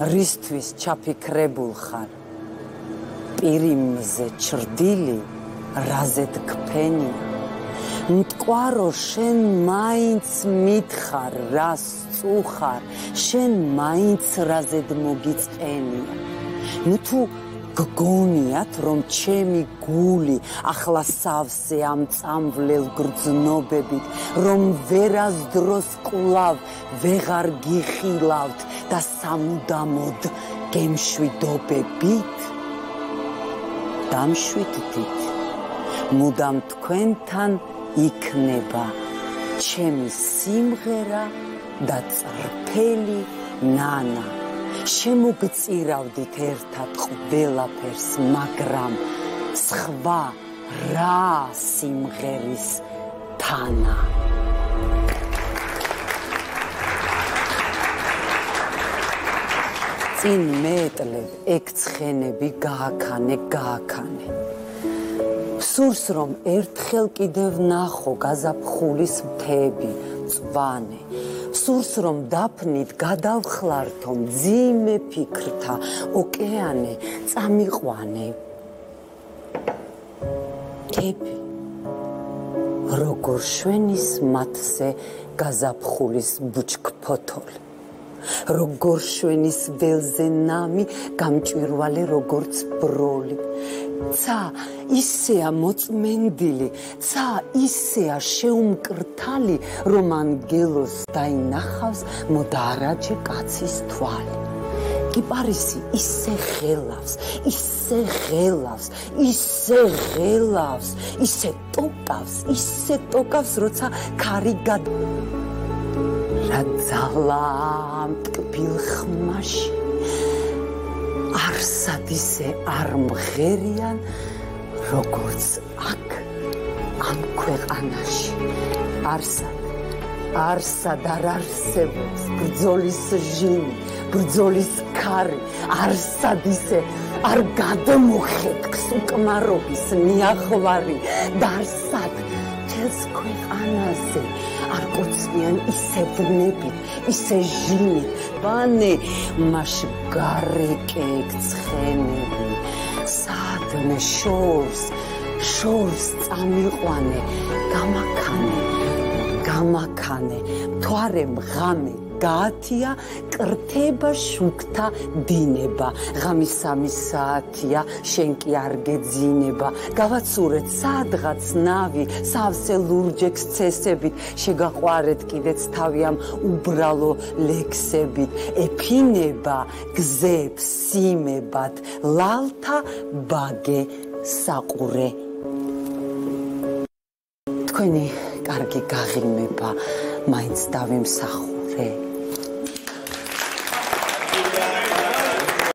რისთვის ჩაფიქრებულ ხარ პირიმზე ჩრდილი რაზედ გფენია მტკვარო შენ მაინც მითხარ რას წუხარ შენ მაინც რაზედ მოგიწყენია ნუ თუ გგონიათ რომ ჩემი გული ახლა სავსე ამ წამვლელ გრძნობებით რომ ვერასდროს კვლავ ვეღარ გიხილავთ და სამუდამოდ გემშვიდობებით დამშვიდდით მუდამ თქვენთან იქნება ჩემი სიმღერა და წრფელი ნანა შემოგწირავდით ერთად ყველაფერს მაგრამ სხვა რა სიმღერის თანა წინ მეტლებ ეგ ცხენები გააქანე სურს რომ ერთხელ კიდევ ნახო გაზაფხულის მთები მწვანე სურს რომ დაფნით გადავხლართო მძიმე ფიქრთა ოკეანე წამიყვანე კები როგორ შვენის მათზე გაზაფხულის ბუჩქფოთოლი როგორ შვენის ველზე ნამი გამჭვირვალე როგორც ბროლი ცა ისეა მოწმენდილი ცა ისეა შეუმკრთალი რომ ანგელოს დაინახავს მოდარაჯე კაცის თვალი კიპარისი ისე ღელავს ისე ტოკავს როცა ქარი გად რა ძალა მტკბილ ხმაში არსად ისე არ მღერიან როგორც აქ ამ ქვეყანაში არსად არ არსებობს ბრძოლის ჟინი ბრძოლის ქარი არსად ისე არ გადმოხეთქს უკმარობის ნიახვარი და არსად თელს ქვეყანაზე არ კოცნიან ისე ვნებით ისე ჟინით ბანე მაშ გარეკე ცხენები სადმე შორს წამიყვანე გამაქანე მთვარემ ღამე გაათია კრთება შუქთა დინება ღამის 3 საათია შენ კი არ გეძინება გავაცურეთ სადღაც ნავი სავსე ლურჯექს ცესებით შეგაყვარეთ კიდეც თავი ამ უბრალო ლექსებით ეფინება გზებს სიმებად ლალთა ბაგე საყურე თქვენი კარგი გაღიმება მაინც დავიმსახურე